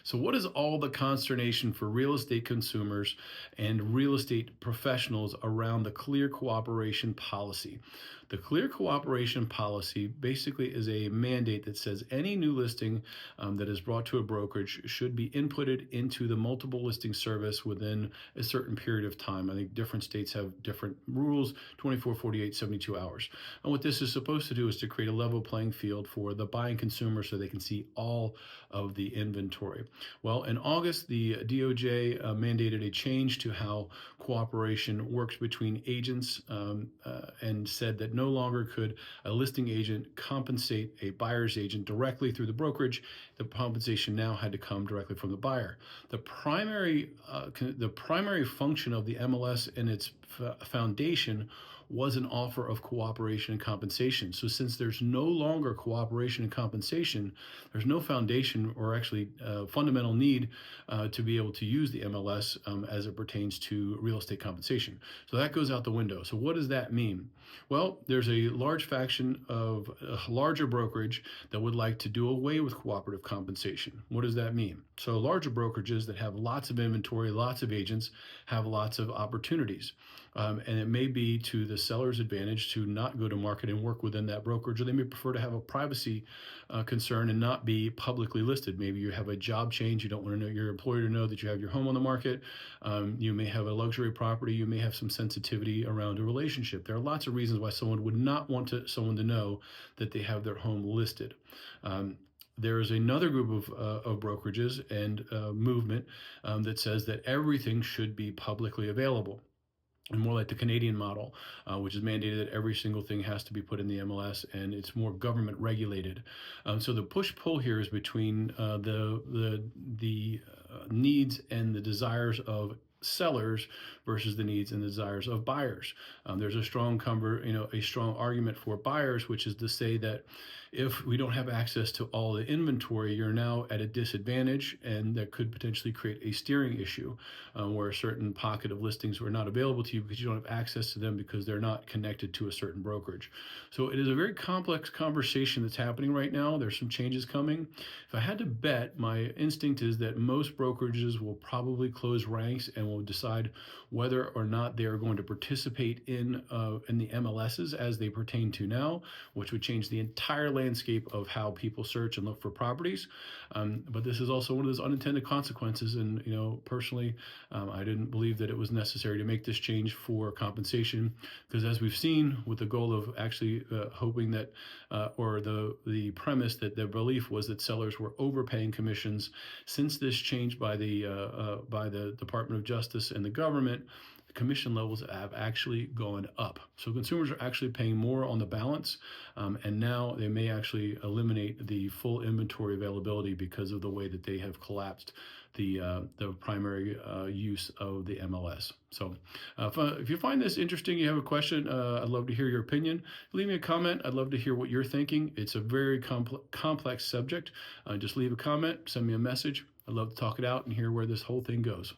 So, what is all the consternation for real estate consumers and real estate professionals around the Clear Cooperation Policy? The Clear Cooperation Policy basically is a mandate that says any new listing that is brought to a brokerage should be inputted into the multiple listing service within a certain period of time. I think different states have different rules: 24, 48, 72 hours. And what this is supposed to do is to create a level playing field for the buying consumer so they can see all of the inventory. Well, in August, the DOJ mandated a change to how cooperation works between agents, and said that no longer could a listing agent compensate a buyer's agent directly through the brokerage. The compensation now had to come directly from the buyer. The primary function of the MLS and its foundation was an offer of cooperation and compensation. So since there's no longer cooperation and compensation, there's no foundation or actually fundamental need to be able to use the MLS as it pertains to real estate compensation. So that goes out the window. So what does that mean? Well, there's a large faction of a larger brokerage that would like to do away with cooperative compensation. What does that mean? So larger brokerages that have lots of inventory, lots of agents, have lots of opportunities. And it may be to the seller's advantage to not go to market and work within that brokerage, or they may prefer to have a privacy concern and not be publicly listed. Maybe you have a job change, you don't want to know your employer to know that you have your home on the market. You may have a luxury property, you may have some sensitivity around a relationship. There are lots of reasons why someone would not want someone to know that they have their home listed. There is another group of brokerages and movement that says that everything should be publicly available, and more like the Canadian model, which is mandated that every single thing has to be put in the MLS, and it's more government regulated. So the push-pull here is between the needs and the desires of sellers versus the needs and desires of buyers. There's a strong argument for buyers, which is to say that if we don't have access to all the inventory, you're now at a disadvantage, and that could potentially create a steering issue where a certain pocket of listings are not available to you because you don't have access to them because they're not connected to a certain brokerage. So it is a very complex conversation that's happening right now. There's some changes coming. If I had to bet, my instinct is that most brokerages will probably close ranks and will decide whether or not they are going to participate in the MLSs as they pertain to now, which would change the entire landscape of how people search and look for properties. But this is also one of those unintended consequences. And personally, I didn't believe that it was necessary to make this change for compensation, because as we've seen, with the goal of actually hoping that, or the premise that the belief was that sellers were overpaying commissions, since this change by the Department of Justice and the government, commission levels have actually gone up. So consumers are actually paying more on the balance, and now they may actually eliminate the full inventory availability because of the way that they have collapsed the primary use of the MLS. So if you find this interesting, you have a question, I'd love to hear your opinion. Leave me a comment. I'd love to hear what you're thinking. It's a very complex subject. Just leave a comment, send me a message. I'd love to talk it out and hear where this whole thing goes.